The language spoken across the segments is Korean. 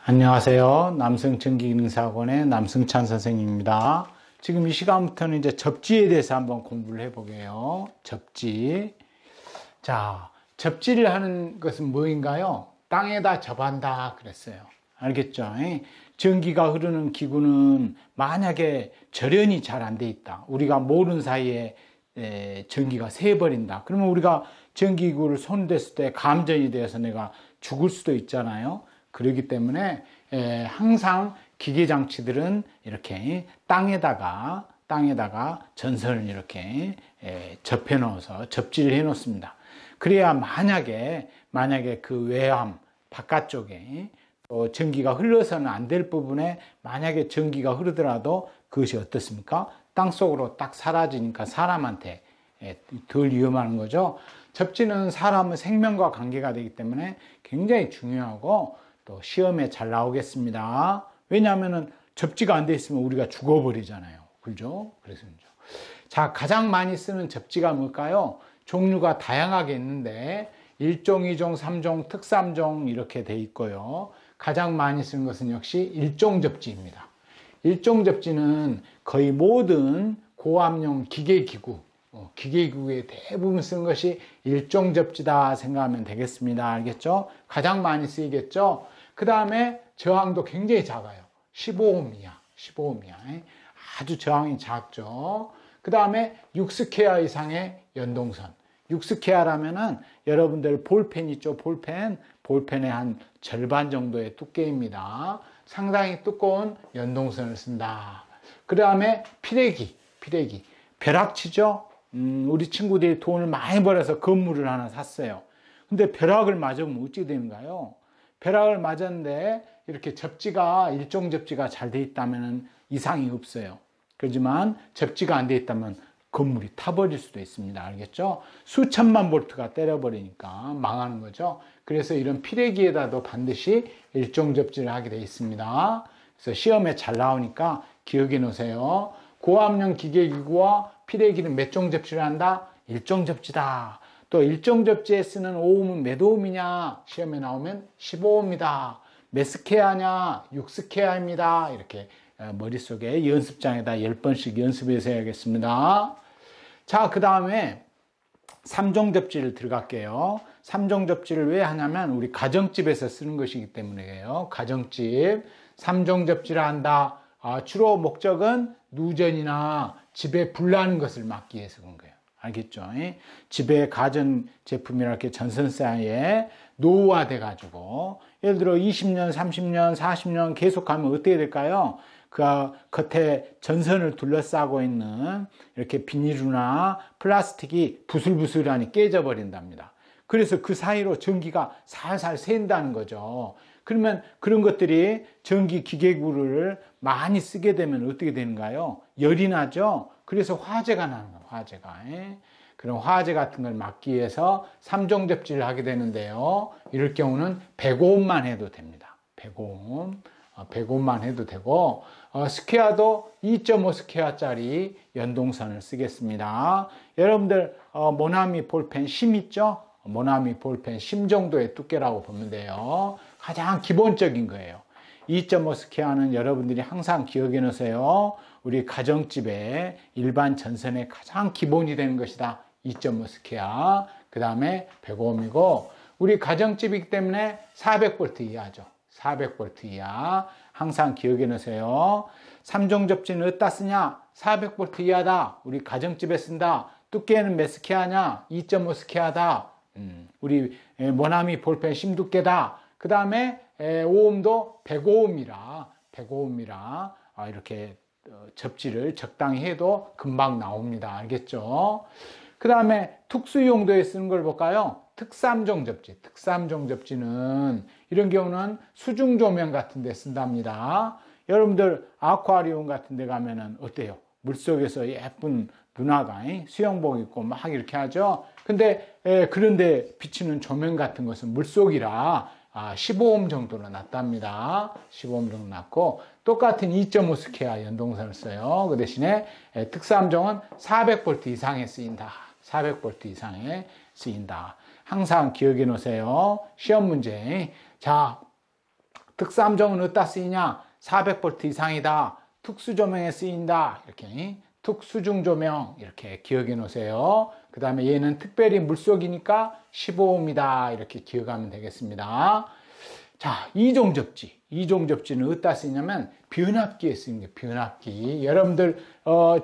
안녕하세요. 남성전기기능사학원의 남승찬 선생님입니다. 지금 이 시간부터는 이제 접지에 대해서 한번 공부를 해보게요. 접지. 자, 접지를 하는 것은 뭐인가요? 땅에다 접한다 그랬어요. 알겠죠? 전기가 흐르는 기구는 만약에 절연이 잘 안 돼 있다. 우리가 모르는 사이에 전기가 새버린다. 그러면 우리가 전기기구를 손댔을 때 감전이 되어서 내가 죽을 수도 있잖아요. 그렇기 때문에 항상 기계장치들은 이렇게 땅에다가 전선을 이렇게 접해 넣어서 접지를 해 놓습니다. 그래야 만약에 그 외암 바깥쪽에 또 전기가 흘러서는 안 될 부분에 만약에 전기가 흐르더라도 그것이 어떻습니까? 땅속으로 딱 사라지니까 사람한테 덜 위험한 거죠. 접지는 사람의 생명과 관계가 되기 때문에 굉장히 중요하고 또 시험에 잘 나오겠습니다. 왜냐하면 접지가 안 돼 있으면 우리가 죽어버리잖아요. 그죠? 그래서 자, 가장 많이 쓰는 접지가 뭘까요? 종류가 다양하게 있는데 1종, 2종, 3종, 특3종 이렇게 돼 있고요. 가장 많이 쓰는 것은 역시 일종 접지입니다. 일종 접지는 거의 모든 고압용 기계기구에 대부분 쓰는 것이 일종 접지다 생각하면 되겠습니다. 알겠죠? 가장 많이 쓰이겠죠? 그 다음에 저항도 굉장히 작아요. 15옴 이하. 아주 저항이 작죠. 그 다음에 6스퀘어 이상의 연동선. 6스퀘어라면은 여러분들 볼펜 있죠? 볼펜의 한 절반 정도의 두께입니다. 상당히 두꺼운 연동선을 쓴다. 그 다음에 피레기. 벼락치죠? 우리 친구들이 돈을 많이 벌어서 건물을 하나 샀어요. 근데 벼락을 맞으면 어찌 되는가요? 벼락을 맞았는데 이렇게 접지가 일종 접지가 잘 돼 있다면 이상이 없어요. 그렇지만 접지가 안 돼 있다면 건물이 타버릴 수도 있습니다. 알겠죠? 수천만 볼트가 때려버리니까 망하는 거죠. 그래서 이런 피레기에다도 반드시 일종 접지를 하게 돼 있습니다. 그래서 시험에 잘 나오니까 기억해 놓으세요. 고압용 기계기구와 피레기는 몇 종 접지를 한다? 일종 접지다. 또 일종 접지에 쓰는 오음은 몇 오음이냐? 시험에 나오면 15오음이다. 몇 스퀘어냐? 6스퀘어입니다. 이렇게 머릿속에 연습장에다 10번씩 연습해서 해야겠습니다. 자, 그 다음에 3종 접지를 들어갈게요. 3종 접지를 왜 하냐면 우리 가정집에서 쓰는 것이기 때문이에요. 가정집 3종 접지를 한다. 주로 목적은 누전이나 집에 불나는 것을 막기 위해서 그런 거예요. 알겠죠? 집에 가전 제품이나 이렇게 전선사에 노후화돼 가지고 예를 들어 20년, 30년, 40년 계속 가면 어떻게 될까요? 그 겉에 전선을 둘러싸고 있는 이렇게 비닐이나 플라스틱이 부슬부슬하니 깨져버린답니다. 그래서 그 사이로 전기가 살살 샌다는 거죠. 그러면 그런 것들이 전기 기계구를 많이 쓰게 되면 어떻게 되는가요? 열이 나죠? 그래서 화재가 나는 거예요, 화재가. 그런 화재 같은 걸 막기 위해서 3종 접지를 하게 되는데요. 이럴 경우는 105옴만 해도 됩니다. 105옴만 해도 되고, 스퀘어도 2.5 스퀘어짜리 연동선을 쓰겠습니다. 여러분들, 모나미 볼펜 심 있죠? 모나미 볼펜 심 정도의 두께라고 보면 돼요. 가장 기본적인 거예요. 2.5 스퀘어는 여러분들이 항상 기억해 놓으세요. 우리 가정집에 일반 전선의 가장 기본이 되는 것이다. 2.5 스퀘어. 그 다음에 105옴이고, 우리 가정집이기 때문에 400V 이하죠. 400V 이하. 항상 기억해 놓으세요. 3종 접지는 어디다 쓰냐? 400V 이하다. 우리 가정집에 쓴다. 두께는 몇 스퀘어냐? 2.5 스퀘어다. 우리 모나미 볼펜 심 두께다. 그 다음에 오음도 105옴이라 이렇게 접지를 적당히 해도 금방 나옵니다. 알겠죠? 그 다음에 특수 용도에 쓰는 걸 볼까요? 특3종 접지는 이런 경우는 수중 조명 같은 데 쓴답니다. 여러분들 아쿠아리움 같은 데 가면은 어때요? 물속에서 예쁜 누나가 수영복 입고 막 이렇게 하죠. 근데 그런데 비치는 조명 같은 것은 물속이라 15옴 정도로 낫답니다. 15옴 정도 낫고 똑같은 2.5 스퀘어 연동선을 써요. 그 대신에 특3종은 400V 이상에 쓰인다. 400V 이상에 쓰인다. 항상 기억해 놓으세요. 시험 문제. 자, 특수함정은 어디다 쓰이냐? 400V 이상이다. 특수조명에 쓰인다. 이렇게 특수중 조명 이렇게 기억해 놓으세요. 그 다음에 얘는 특별히 물속이니까 15ohm이다. 이렇게 기억하면 되겠습니다. 자, 이종접지. 이종접지는 어디다 쓰이냐면 변압기에 쓰입니다. 변압기. 여러분들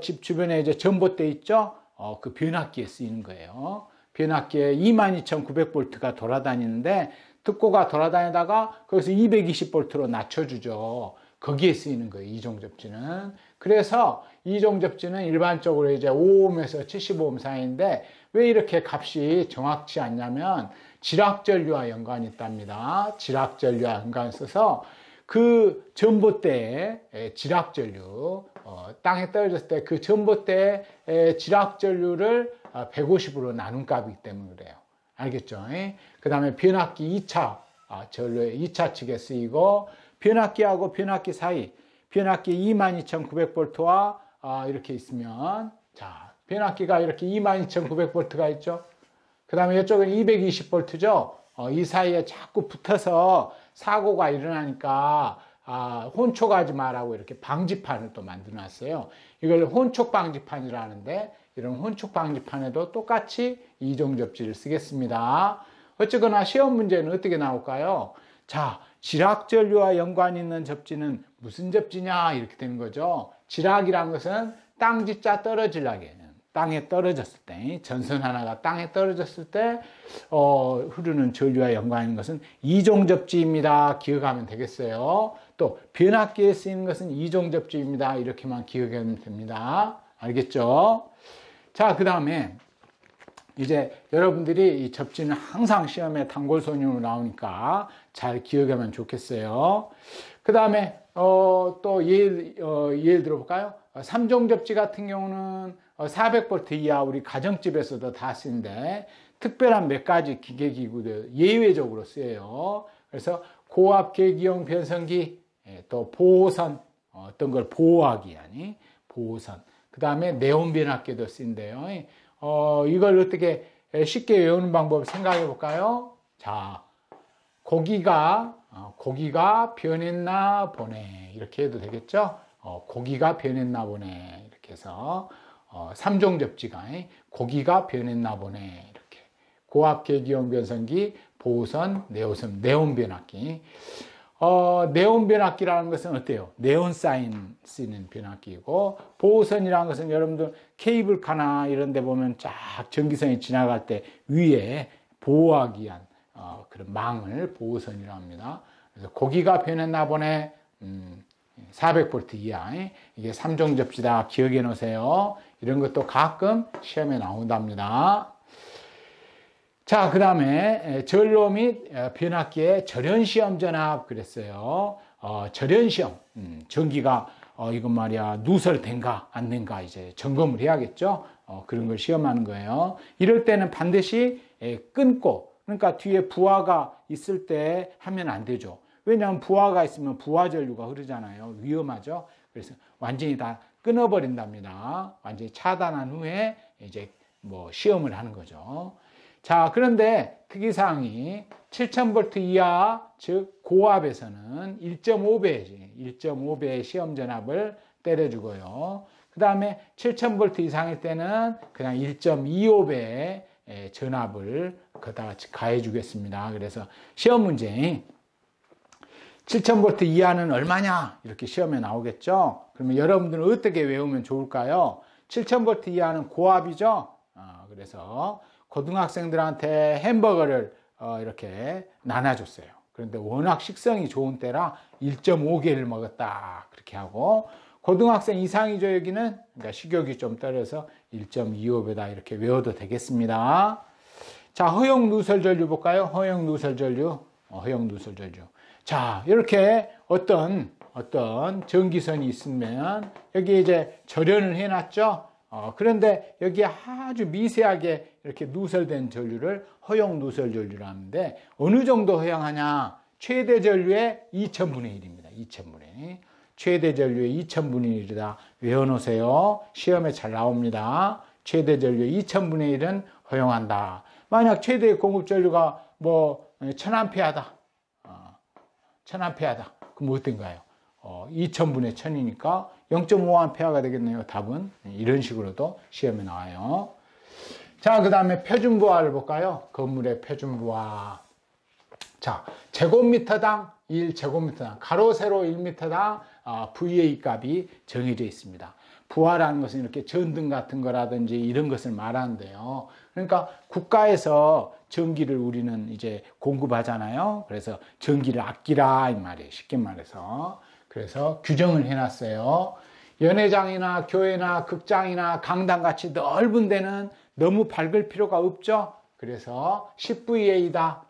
집 주변에 이제 전봇대 있죠? 그 변압기에 쓰이는 거예요. 변압기에 22,900V가 돌아다니는데 특고가 돌아다니다가 거기서 220V로 낮춰주죠. 거기에 쓰이는 거예요. 이종접지는. 그래서 이종접지는 일반적으로 이제 5ohm에서 75ohm 사이인데 왜 이렇게 값이 정확치 않냐면 지락전류와 연관이 있답니다. 지락전류와 연관이 있어서 그 전봇대의 지락전류, 땅에 떨어졌을 때 그 전봇대의 지락전류를 150으로 나눈 값이기 때문에 그래요. 알겠죠? 그 다음에 변압기 2차 전류의 2차 측에 쓰이고 변압기하고 변압기 사이, 변압기 22,900V와 이렇게 있으면, 자, 변압기가 이렇게 22,900V가 있죠. 그 다음에 이쪽은 220V죠. 이 사이에 자꾸 붙어서 사고가 일어나니까 혼촉하지 말라고 이렇게 방지판을 또 만들어 놨어요. 이걸 혼촉 방지판이라는데 이런 혼촉 방지판에도 똑같이 이종접지를 쓰겠습니다. 어쨌거나 시험 문제는 어떻게 나올까요? 자, 지락전류와 연관이 있는 접지는 무슨 접지냐 이렇게 되는 거죠. 지락이란 것은 땅지자 떨어지려게 땅에 떨어졌을 때, 전선 하나가 땅에 떨어졌을 때 흐르는 전류와 연관이 있는 것은 이종접지입니다. 기억하면 되겠어요. 또 변압기에 쓰이는 것은 이종접지입니다. 이렇게만 기억하면 됩니다. 알겠죠? 자, 그 다음에 이제 여러분들이 이 접지는 항상 시험에 단골손님으로 나오니까 잘 기억하면 좋겠어요. 그 다음에 또 예를 들어볼까요? 3종 접지 같은 경우는 400V 이하 우리 가정집에서도 다 쓰는데 특별한 몇 가지 기계기구들 예외적으로 쓰여요. 그래서 고압 계기용 변성기, 또 보호선, 어떤 걸 보호하기 아니 보호선. 그 다음에 네온 변압기도 쓰인대요. 이걸 어떻게 쉽게 외우는 방법을 생각해 볼까요? 자, 고기가 변했나 보네. 이렇게 해도 되겠죠? 고기가 변했나 보네. 이렇게 해서 3종 접지가 고기가 변했나 보네. 이렇게 고압 계기용 변성기, 보호선, 네온 변압기. 네온 변압기라는 것은 어때요? 네온 사인 쓰이는 변압기이고, 보호선이라는 것은 여러분들 케이블카나 이런 데 보면 쫙 전기선이 지나갈 때 위에 보호하기 위한 그런 망을 보호선이라고 합니다. 그래서 고기가 변했나 보네. 400V 이하. 이게 3종 접지다. 기억해 놓으세요. 이런 것도 가끔 시험에 나온답니다. 자, 그 다음에 전로 및 변압기의 절연시험 전압 그랬어요. 절연시험, 전기가 이건 말이야 누설된가 안 된가 이제 점검을 해야겠죠. 그런 걸 시험하는 거예요. 이럴 때는 반드시 끊고, 그러니까 뒤에 부하가 있을 때 하면 안 되죠. 왜냐하면 부하가 있으면 부하 전류가 흐르잖아요. 위험하죠. 그래서 완전히 다 끊어버린답니다. 완전히 차단한 후에 이제 뭐 시험을 하는 거죠. 자, 그런데 특이사항이 7000V 이하, 즉 고압에서는 1.5배의 시험 전압을 때려주고요. 그 다음에 7000V 이상일 때는 그냥 1.25배의 전압을 거기다가 가해 주겠습니다. 그래서 시험 문제 7000V 이하는 얼마냐? 이렇게 시험에 나오겠죠? 그러면 여러분들은 어떻게 외우면 좋을까요? 7000V 이하는 고압이죠? 그래서 고등학생들한테 햄버거를 이렇게 나눠줬어요. 그런데 워낙 식성이 좋은 때라 1.5개를 먹었다. 그렇게 하고, 고등학생 이상이죠, 여기는. 그러니까 식욕이 좀 떨어져서 1.25배다. 이렇게 외워도 되겠습니다. 자, 허용 누설 전류 볼까요? 허용 누설 전류. 자, 이렇게 어떤 전기선이 있으면 여기 이제 절연을 해놨죠? 그런데 여기에 아주 미세하게 이렇게 누설된 전류를 허용 누설 전류를 하는데 어느 정도 허용하냐? 최대 전류의 2000분의 1입니다. 2000분의 1. 최대 전류의 2000분의 1이다. 외워놓으세요. 시험에 잘 나옵니다. 최대 전류의 2000분의 1은 허용한다. 만약 최대 공급 전류가 뭐 1000A다. 1000A다. 그럼 어떤가요? 2000분의 1000이니까 0.5A가 되겠네요. 답은. 이런 식으로도 시험에 나와요. 자, 그 다음에 표준부하를 볼까요? 건물의 표준부하. 자, 제곱미터당 1제곱미터당 가로 세로 1m당 VA 값이 정해져 있습니다. 부하라는 것은 이렇게 전등 같은 거라든지 이런 것을 말하는데요. 그러니까 국가에서 전기를 우리는 이제 공급하잖아요. 그래서 전기를 아끼라 이 말이에요. 쉽게 말해서. 그래서 규정을 해놨어요. 연회장이나 교회나 극장이나 강당 같이 넓은 데는 너무 밝을 필요가 없죠. 그래서 10VA다.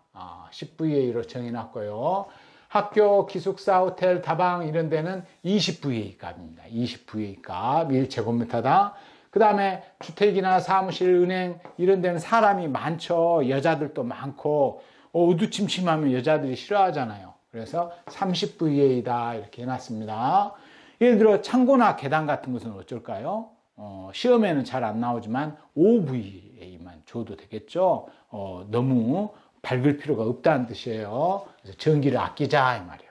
10VA로 정해놨고요. 학교, 기숙사, 호텔, 다방 이런 데는 20VA 값입니다. 20VA 값 1제곱미터당. 그 다음에 주택이나 사무실, 은행 이런 데는 사람이 많죠. 여자들도 많고 어두침침하면 여자들이 싫어하잖아요. 그래서 30VA다 이렇게 해놨습니다. 예를 들어 창고나 계단 같은 것은 어쩔까요? 시험에는 잘 안 나오지만 5VA만 줘도 되겠죠. 너무 밝을 필요가 없다는 뜻이에요. 그래서 전기를 아끼자 이 말이에요.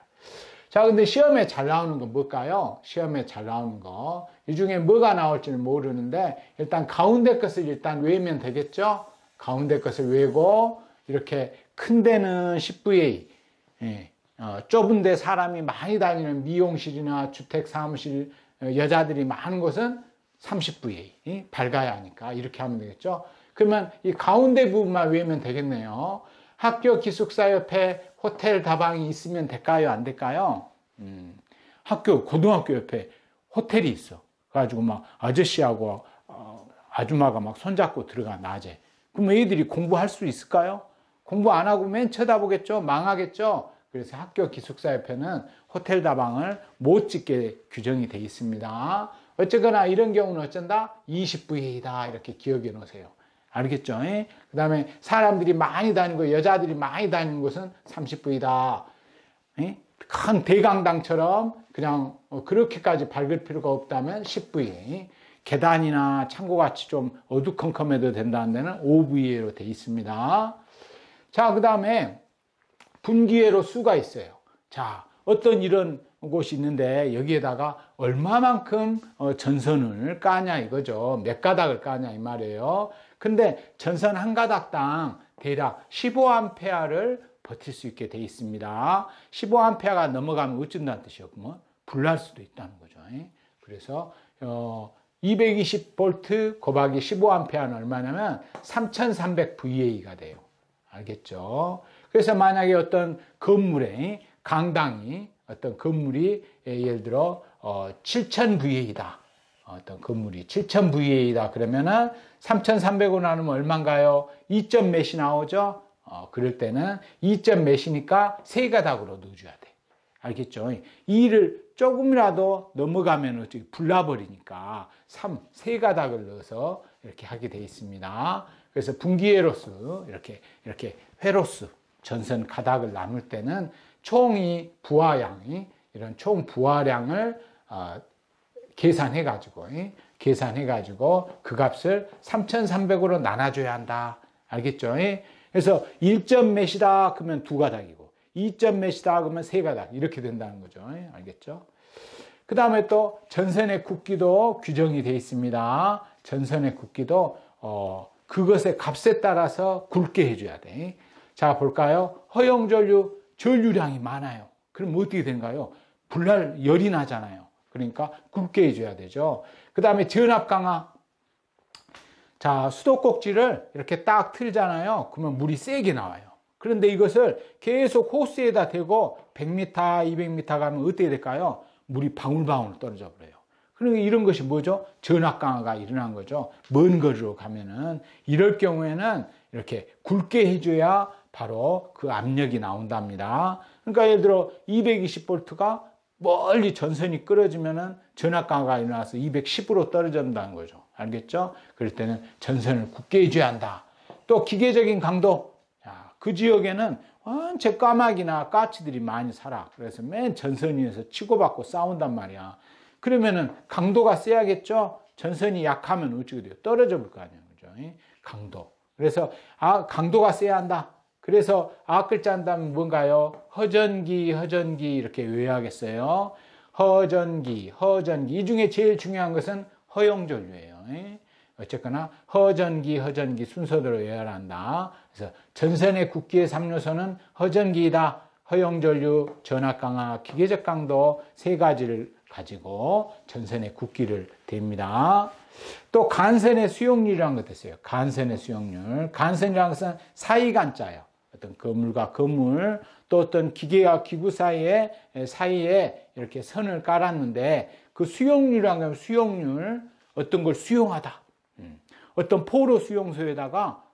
자, 근데 시험에 잘 나오는 건 뭘까요? 시험에 잘 나오는 거. 이 중에 뭐가 나올지는 모르는데 일단 가운데 것을 일단 외우면 되겠죠? 가운데 것을 외우고 이렇게 큰 데는 10VA, 좁은 데 사람이 많이 다니는 미용실이나 주택, 사무실, 여자들이 많은 곳은 30VA, 밝아야 하니까 이렇게 하면 되겠죠? 그러면 이 가운데 부분만 외우면 되겠네요. 학교 기숙사 옆에 호텔 다방이 있으면 될까요? 안 될까요? 학교, 고등학교 옆에 호텔이 있어. 그래가지고 막 아저씨하고 아줌마가 막 손잡고 들어가, 낮에. 그럼 애들이 공부할 수 있을까요? 공부 안 하고 맨 쳐다보겠죠? 망하겠죠? 그래서 학교 기숙사 옆에는 호텔 다방을 못 짓게 규정이 되어 있습니다. 어쨌거나 이런 경우는 어쩐다? 20VA다. 이렇게 기억해 놓으세요. 알겠죠? 그 다음에 사람들이 많이 다니고 여자들이 많이 다니는 곳은 30V다. 큰 대강당처럼 그냥 그렇게까지 밝을 필요가 없다면 10V. 계단이나 창고같이 좀 어두컴컴해도 된다는 데는 5VA로 되어 있습니다. 자, 그 다음에 분기회로 수가 있어요. 자, 어떤 이런 곳이 있는데 여기에다가 얼마만큼 전선을 까냐 이거죠. 몇 가닥을 까냐 이 말이에요. 근데 전선 한 가닥당 대략 15A를 버틸 수 있게 되어 있습니다. 15A가 넘어가면 어쩐다는 뜻이었구먼. 불날 수도 있다는 거죠. 그래서 220V 곱하기 15A는 얼마냐면 3300VA가 돼요. 알겠죠? 그래서 만약에 어떤 건물에 강당이 어떤 건물이 예를 들어 7000VA다. 어떤 건물이 7000VA다. 그러면은 3300으로 나누면 얼마인가요? 2점 몇이 나오죠? 그럴 때는 2점 몇이니까 세 가닥으로 넣어줘야 돼. 알겠죠? 2를 조금이라도 넘어가면 어차피 불나버리니까 세 가닥을 넣어서 이렇게 하게 되어 있습니다. 그래서 분기회로수, 이렇게 회로수, 전선 가닥을 나눌 때는 총이 부하량이, 이런 총 부하량을 계산해가지고 그 값을 3300으로 나눠줘야 한다. 알겠죠? 그래서 1점 몇이다 그러면 두 가닥이고 2점 몇이다 그러면 세 가닥 이렇게 된다는 거죠. 알겠죠? 그 다음에 또 전선의 굵기도 규정이 되어 있습니다. 전선의 굵기도 그것의 값에 따라서 굵게 해줘야 돼. 자, 볼까요? 허용전류 전류량이 많아요. 그럼 어떻게 되는가요? 불날 열이 나잖아요. 그러니까 굵게 해줘야 되죠. 그 다음에 전압 강화. 자, 수도꼭지를 이렇게 딱 틀잖아요. 그러면 물이 세게 나와요. 그런데 이것을 계속 호스에다 대고 100m, 200m 가면 어떻게 될까요? 물이 방울방울 떨어져 버려요. 그러니까 이런 것이 뭐죠? 전압 강화가 일어난 거죠. 먼 거리로 가면은. 이럴 경우에는 이렇게 굵게 해줘야 바로 그 압력이 나온답니다. 그러니까 예를 들어 220V가 멀리 전선이 끌어지면은 전압 강화가 일어나서 210으로 떨어진다는 거죠. 알겠죠? 그럴 때는 전선을 굳게 해줘야 한다. 또 기계적인 강도. 자, 그 지역에는 원체 까마귀나 까치들이 많이 살아. 그래서 맨 전선 위에서 치고받고 싸운단 말이야. 그러면은 강도가 세야겠죠? 전선이 약하면 어떻게 돼요? 떨어져 볼 거 아니에요. 그죠? 강도. 그래서 강도가 세야 한다. 그래서 앞글자 한다면 뭔가요? 허전기, 허전기 이렇게 외워야겠어요. 허전기, 허전기. 이 중에 제일 중요한 것은 허용전류예요. 어쨌거나 허전기, 허전기 순서대로 외워야 한다. 그래서 전선의 굳기의 3요소는 허전기이다. 허용전류, 전압강하, 기계적 강도 세 가지를 가지고 전선의 굳기를 댑니다. 또 간선의 수용률이라는 것도 있어요. 간선의 수용률. 간선이라는 것은 사이간자예요. 어떤 건물과 건물, 또 어떤 기계와 기구 사이에 이렇게 선을 깔았는데 그 수용률이라는 건 수용률, 어떤 걸 수용하다. 어떤 포로 수용소에다가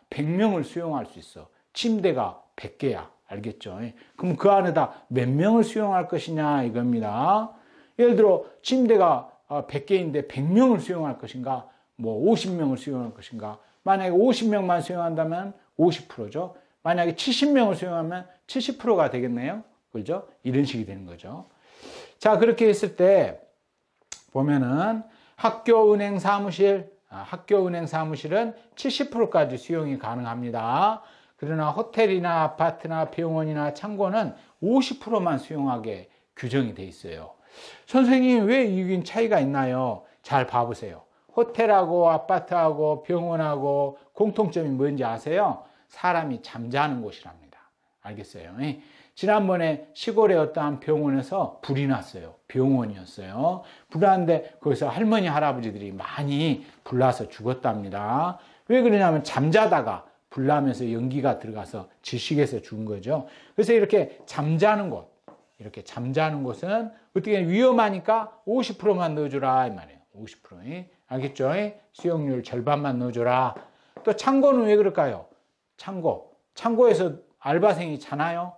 100명을 수용할 수 있어. 침대가 100개야. 알겠죠? 그럼 그 안에다 몇 명을 수용할 것이냐 이겁니다. 예를 들어 침대가 100개인데 100명을 수용할 것인가? 뭐 50명을 수용할 것인가? 만약에 50명만 수용한다면 50%죠. 만약에 70명을 수용하면 70%가 되겠네요. 그죠? 이런 식이 되는 거죠. 자, 그렇게 했을 때 보면은 학교은행 사무실은 70%까지 수용이 가능합니다. 그러나 호텔이나 아파트나 병원이나 창고는 50%만 수용하게 규정이 돼 있어요. 선생님, 왜 이긴 차이가 있나요? 잘 봐보세요. 호텔하고 아파트하고 병원하고 공통점이 뭔지 아세요? 사람이 잠자는 곳이랍니다. 알겠어요? 지난번에 시골의 어떠한 병원에서 불이 났어요. 병원이었어요. 불이 났는데 거기서 할머니, 할아버지들이 많이 불나서 죽었답니다. 왜 그러냐면 잠자다가 불나면서 연기가 들어가서 질식해서 죽은 거죠. 그래서 이렇게 잠자는 곳은 어떻게 위험하니까 50%만 넣어주라 이 말이에요. 50%. 알겠죠? 수용률 절반만 넣어줘라. 또 창고는 왜 그럴까요? 창고에서 알바생이 자나요?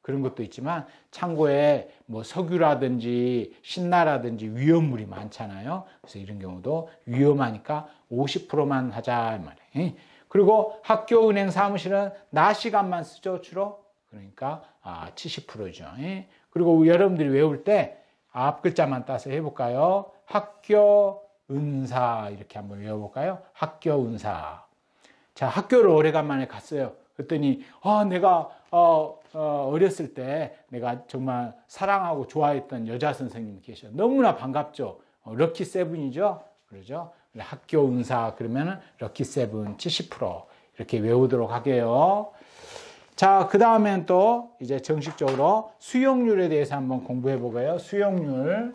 그런 것도 있지만 창고에 뭐 석유라든지 신나라든지 위험물이 많잖아요. 그래서 이런 경우도 위험하니까 50%만 하자 이 말이에요. 그리고 학교, 은행, 사무실은 낮 시간만 쓰죠, 주로. 그러니까 70%죠. 그리고 여러분들이 외울 때 앞 글자만 따서 해볼까요? 학교, 은사 이렇게 한번 외워볼까요? 학교, 은사. 자, 학교를 오래간만에 갔어요. 그랬더니 내가 어렸을 때 내가 정말 사랑하고 좋아했던 여자 선생님이 계셔. 너무나 반갑죠. 럭키 세븐이죠. 그러죠. 학교 은사 그러면은 럭키 세븐 70% 이렇게 외우도록 하게요. 자, 그 다음엔 또 이제 정식적으로 수용률에 대해서 한번 공부해 보고요. 수용률.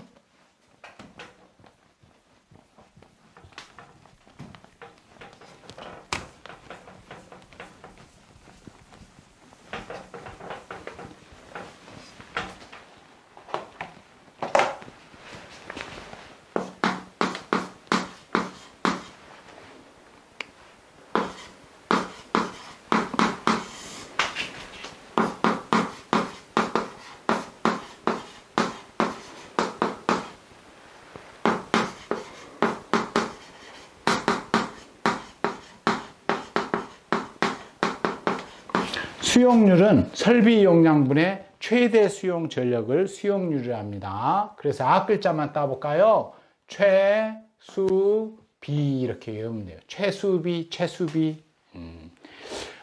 수용률은 설비 용량분의 최대 수용 전력을 수용률이라 합니다. 그래서 앞글자만 따볼까요? 최수비 이렇게 외우면 돼요. 최수비.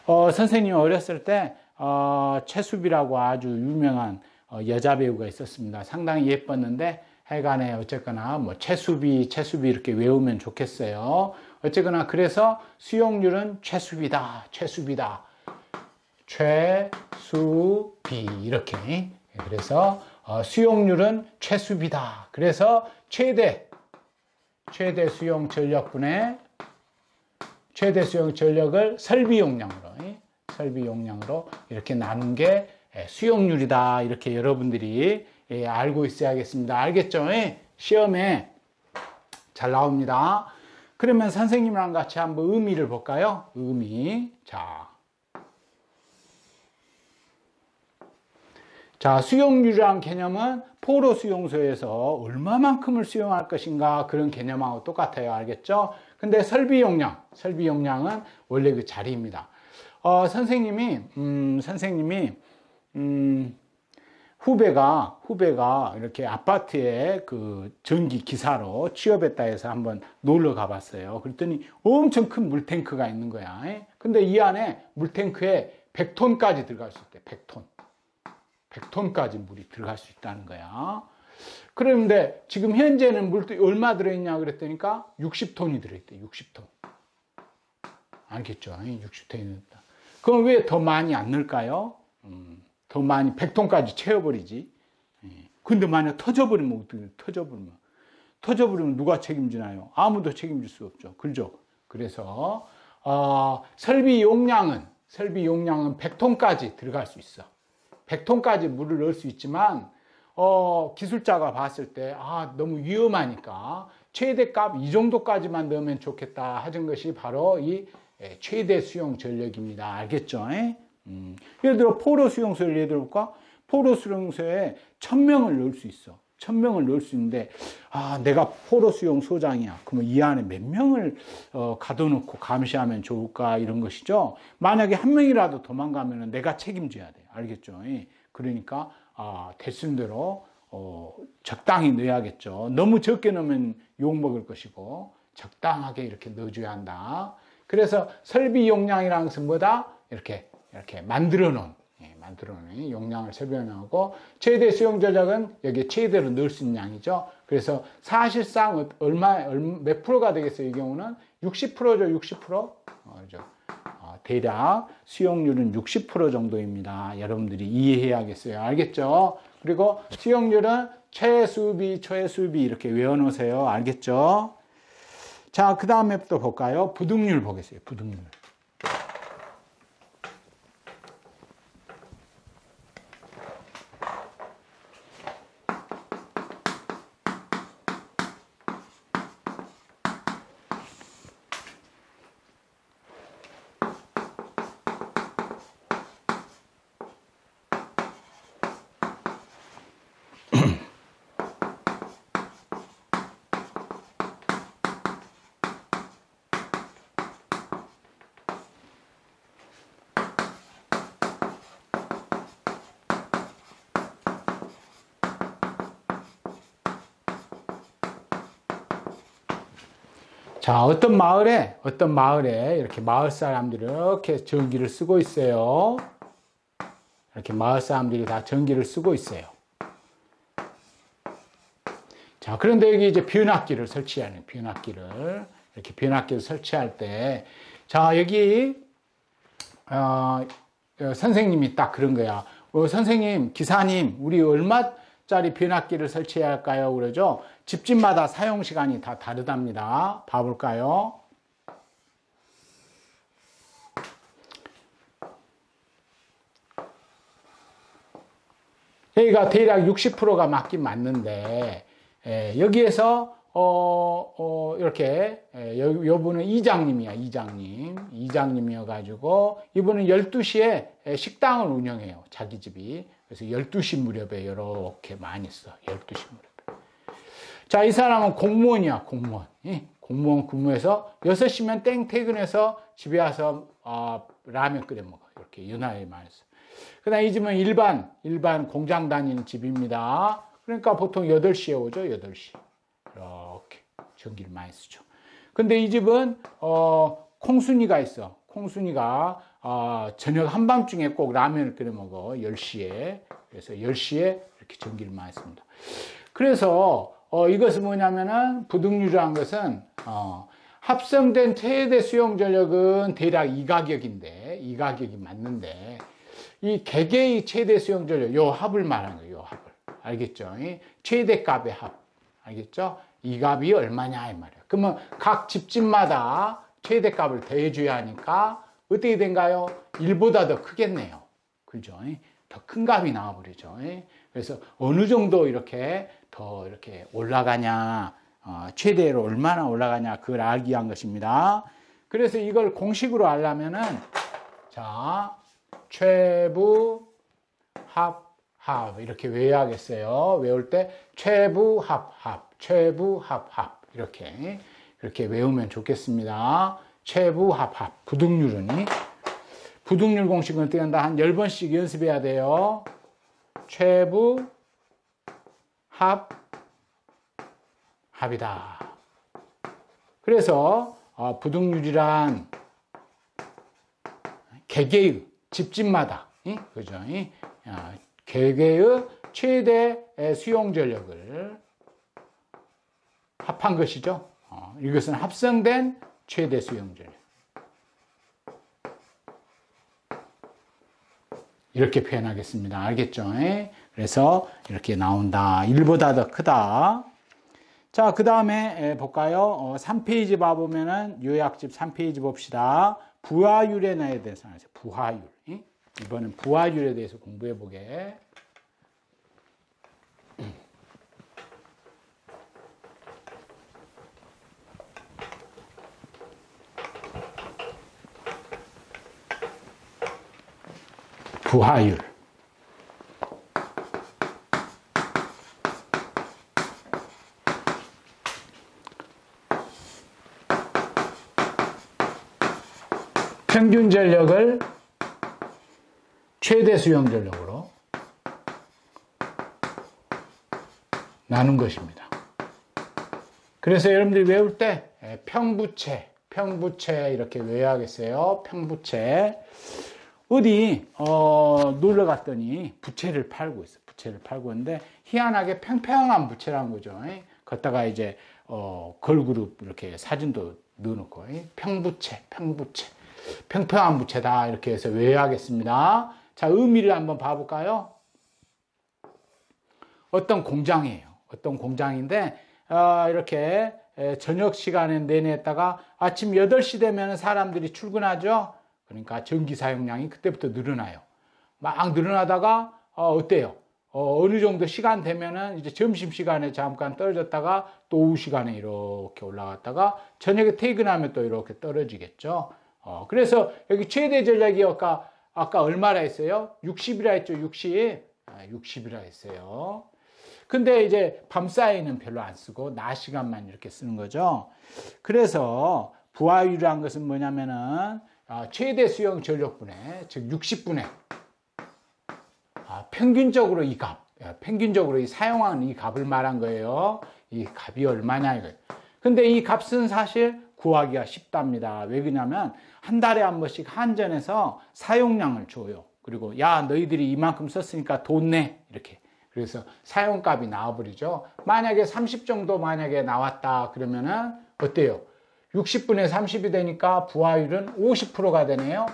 선생님 어렸을 때 최수비라고 아주 유명한 여자 배우가 있었습니다. 상당히 예뻤는데 하여간에 어쨌거나 뭐 최수비 이렇게 외우면 좋겠어요. 어쨌거나 그래서 수용률은 최수비다. 최수비 이렇게. 그래서 수용률은 최수비다. 그래서 최대 수용 전력분의 최대 수용 전력을 설비 용량으로 이렇게 나눈 게 수용률이다. 이렇게 여러분들이 알고 있어야겠습니다. 알겠죠? 시험에 잘 나옵니다. 그러면 선생님이랑 같이 한번 의미를 볼까요? 의미. 자, 수용률이라는 개념은 포로 수용소에서 얼마만큼을 수용할 것인가 그런 개념하고 똑같아요. 알겠죠? 근데 설비 용량은 원래 그 자리입니다. 선생님이 후배가 이렇게 아파트에 그 전기 기사로 취업했다 해서 한번 놀러 가봤어요. 그랬더니 엄청 큰 물탱크가 있는 거야. 근데 이 안에 물탱크에 100톤까지 들어갈 수 있대. 100톤. 100톤까지 물이 들어갈 수 있다는 거야. 그런데 지금 현재는 물도 얼마 들어있냐 그랬더니까 60톤이 들어있대. 60톤. 알겠죠? 60톤이 들어있다. 그럼 왜 더 많이 안 넣을까요? 더 많이 100톤까지 채워버리지. 근데 만약 터져버리면 어떻게 터져버리면 누가 책임지나요? 아무도 책임질 수 없죠. 그죠? 그래서 설비 용량은 100톤까지 들어갈 수 있어. 100톤까지 물을 넣을 수 있지만 기술자가 봤을 때 너무 위험하니까 최대값 이 정도까지만 넣으면 좋겠다 하는 것이 바로 이 최대 수용 전력입니다. 알겠죠? 예를 들어 포로 수용소를 예를 들어볼까? 포로 수용소에 1000명을 넣을 수 있어. 1000명을 넣을 수 있는데 내가 포로 수용소장이야. 그러면 이 안에 몇 명을 가둬놓고 감시하면 좋을까 이런 것이죠. 만약에 한 명이라도 도망가면 내가 책임져야 돼. 알겠죠? 그러니까 됐은 대로 적당히 넣어야겠죠. 너무 적게 넣으면 욕먹을 것이고 적당하게 이렇게 넣어줘야 한다. 그래서 설비 용량이라는 것은 뭐다? 이렇게 만들어 놓은 용량을 설명하고 최대 수용 전력은 여기에 최대로 넣을 수 있는 양이죠. 그래서 사실상 몇 프로가 되겠어요? 이 경우는 60%죠. 60%? 대략 수용률은 60% 정도입니다. 여러분들이 이해해야겠어요. 알겠죠? 그리고 수용률은 최수비 이렇게 외워놓으세요. 알겠죠? 자, 그 다음에 또 볼까요? 부득률 보겠어요. 부득률. 자, 어떤 마을에 이렇게 마을 사람들이 이렇게 전기를 쓰고 있어요. 이렇게 마을 사람들이 다 전기를 쓰고 있어요. 자, 그런데 여기 이제 변압기를 설치하는, 이렇게 변압기를 설치할 때, 자, 여기, 선생님이 딱 그런 거야. 선생님, 기사님, 우리 얼마짜리 변압기를 설치해야 할까요? 그러죠? 집집마다 사용 시간이 다 다르답니다. 봐볼까요? 여기가 대략 60%가 맞긴 맞는데, 여기에서, 이렇게, 요분은 이장님이야, 이장님이어가지고, 이분은 12시에 식당을 운영해요, 자기 집이. 그래서 12시 무렵에 이렇게 많이 써, 12시 무렵에. 자, 이 사람은 공무원이야, 공무원. 공무원 근무해서 6시면 땡 퇴근해서 집에 와서 라면 끓여 먹어. 이렇게 연하에 많이 써. 그 다음에 이 집은 일반 공장 다니는 집입니다. 그러니까 보통 8시에 오죠, 8시. 이렇게 전기를 많이 쓰죠. 근데 이 집은, 콩순이가 있어. 콩순이가, 저녁 한밤중에 꼭 라면을 끓여 먹어. 10시에. 그래서 10시에 이렇게 전기를 많이 씁니다. 그래서, 이것은 뭐냐면은, 부득률이라는 것은, 합성된 최대 수용 전력은 대략 이 가격인데, 이 가격이 맞는데, 이 개개의 최대 수용 전력, 요 합을 말하는 거예요, 요 합을. 알겠죠? 최대 값의 합. 알겠죠? 이 값이 얼마냐, 이 말이에요. 그러면 각 집집마다 최대 값을 더해줘야 하니까, 어떻게 된가요? 1보다 더 크겠네요. 그죠? 더 큰 값이 나와버리죠. 그래서 어느 정도 이렇게 더 이렇게 올라가냐, 최대로 얼마나 올라가냐, 그걸 알기 위한 것입니다. 그래서 이걸 공식으로 알려면은, 자, 최부, 합, 이렇게 외워야겠어요. 외울 때, 최부, 합, 이렇게 외우면 좋겠습니다. 최부, 합. 부득률 공식은 어떻게 한다? 한 10번씩 연습해야 돼요. 최부 합이다. 그래서 부등률이란 개개의 집집마다 그죠? 개개의 최대 수용 전력을 합한 것이죠. 이것은 합성된 최대 수용 전력. 이렇게 표현하겠습니다. 알겠죠? 그래서 이렇게 나온다. 1보다 더 크다. 자, 그 다음에 볼까요? 3페이지 봐보면은 요약집 3페이지 봅시다. 부하율에 대해서 나왔어요. 부하율. 이번엔 부하율에 대해서 공부해 보게. 부하율. 평균 전력을 최대 수용 전력으로 나눈 것입니다. 그래서 여러분들이 외울 때 평부채 이렇게 외워야겠어요. 평부채. 어디 놀러 갔더니 부채를 팔고 있어. 부채를 팔고 있는데 희한하게 평평한 부채라는 거죠. 걷다가 이제 걸그룹 이렇게 사진도 넣어놓고 평부채 평평한 부채다 이렇게 해서 외워야겠습니다. 자, 의미를 한번 봐볼까요? 어떤 공장이에요. 어떤 공장인데 이렇게 저녁 시간에 내내다가 아침 8시 되면 사람들이 출근하죠. 그러니까 전기 사용량이 그때부터 늘어나요. 막 늘어나다가 어때요? 어느 정도 시간 되면은 이제 점심시간에 잠깐 떨어졌다가 또 오후 시간에 이렇게 올라갔다가 저녁에 퇴근하면 또 이렇게 떨어지겠죠. 그래서 여기 최대 전력이 아까 얼마라 했어요? 60이라 했죠. 60이라 했어요. 근데 이제 밤 사이는 별로 안 쓰고 낮 시간만 이렇게 쓰는 거죠. 그래서 부하율이라는 것은 뭐냐면은 최대 수용 전력분의 즉 60분의 평균적으로 이 값, 평균적으로 사용하는 이 값을 말한 거예요. 이 값이 얼마냐 이거예요. 근데 이 값은 사실 구하기가 쉽답니다. 왜 그러냐면 한 달에 한 번씩 한전에서 사용량을 줘요. 그리고 야 너희들이 이만큼 썼으니까 돈 내 이렇게. 그래서 사용값이 나와버리죠. 만약에 30 정도 만약에 나왔다 그러면은 어때요? 60분의 30이 되니까 부하율은 50%가 되네요.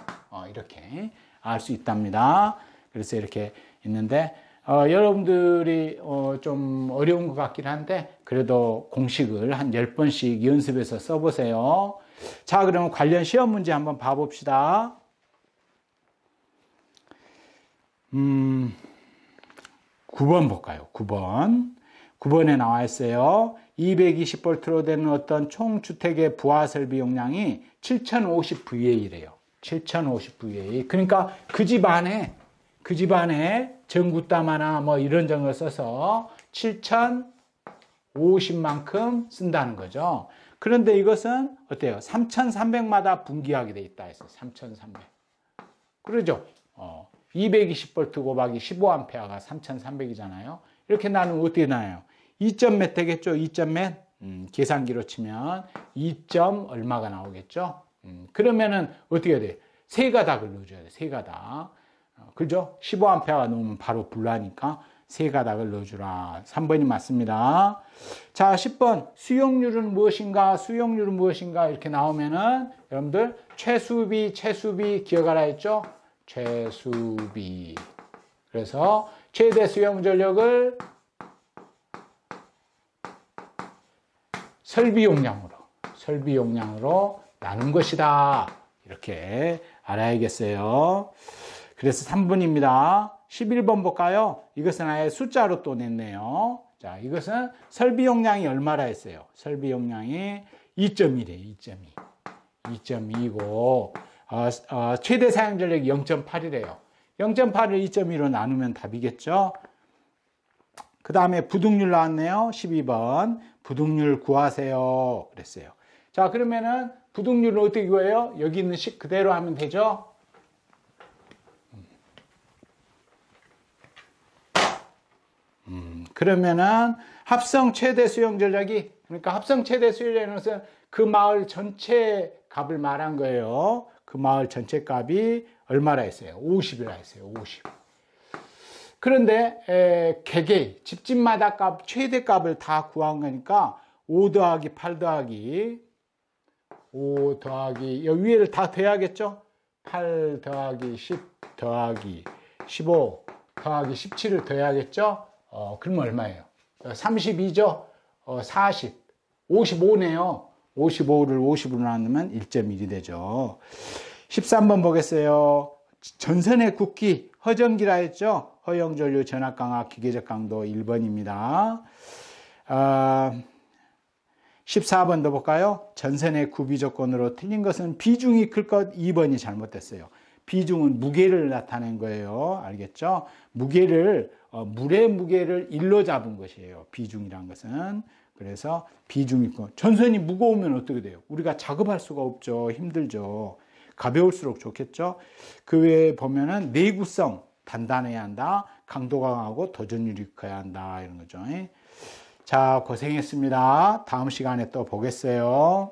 이렇게 알 수 있답니다. 그래서 이렇게 있는데 여러분들이 좀 어려운 것 같긴 한데 그래도 공식을 한 10번씩 연습해서 써보세요. 자, 그러면 관련 시험 문제 한번 봐봅시다. 9번 볼까요? 9번에 나와 있어요. 220V로 되는 어떤 총 주택의 부하 설비 용량이 7050VA래요. 7050VA. 그러니까 그 집안에 전구담 뭐 이런 걸 써서 7050만큼 쓴다는 거죠. 그런데 이것은 어때요? 3300마다 분기하게 돼 있다 해서 3300. 그러죠? 220V 곱하기 15A가 3300이잖아요. 이렇게 나누면 어떻게 나와요? 2점 몇 되겠죠? 2점 몇? 계산기로 치면 2점 얼마가 나오겠죠? 그러면은 어떻게 해야 돼? 세 가닥을 넣어줘야 돼. 세 가닥. 그죠? 15A가 넣으면 바로 불나니까 세 가닥을 넣어주라. 3번이 맞습니다. 자, 10번. 수용률은 무엇인가? 수용률은 무엇인가? 이렇게 나오면은 여러분들 최수비 기억하라 했죠? 최수비. 그래서 최대 수용 전력을 설비 용량으로 나눈 것이다. 이렇게 알아야겠어요. 그래서 3번입니다. 11번 볼까요? 이것은 아예 숫자로 또 냈네요. 자, 이것은 설비 용량이 얼마라 했어요? 설비 용량이 2.1이에요. 2.2고 최대 사용 전력이 0.8이래요. 0.8을 2.2로 나누면 답이겠죠? 그 다음에 부등률 나왔네요. 12번. 부등률 구하세요. 그랬어요. 자, 그러면은 부등률을 어떻게 구해요? 여기 있는 식 그대로 하면 되죠? 그러면은 합성 최대 수용 전력이, 그러니까 합성 최대 수용이라는 것은 그 마을 전체 값을 말한 거예요. 그 마을 전체 값이 얼마라 했어요? 50이라 했어요. 50. 그런데 개개의 집집마다 값 최대 값을 다 구한 거니까 5 더하기 8 더하기 5 더하기 여기 위에를 다 더해야겠죠? 8 더하기 10 더하기 15 더하기 17을 더해야겠죠? 그러면 얼마예요? 32죠? 40 55네요. 55를 50으로 나누면 1.1이 되죠. 13번 보겠어요. 전선의 굵기 허전기라 했죠? 허용전류 전압강압 기계적 강도 1번입니다. 14번도 볼까요? 전선의 구비 조건으로 틀린 것은 비중이 클 것 2번이 잘못됐어요. 비중은 무게를 나타낸 거예요. 알겠죠? 무게를 물의 무게를 1로 잡은 것이에요. 비중이란 것은. 그래서 비중이 있고, 전선이 무거우면 어떻게 돼요? 우리가 작업할 수가 없죠. 힘들죠. 가벼울수록 좋겠죠. 그 외에 보면은 내구성 단단해야 한다. 강도가 강하고 도전율이 커야 한다. 이런 거죠. 자, 고생했습니다. 다음 시간에 또 보겠어요.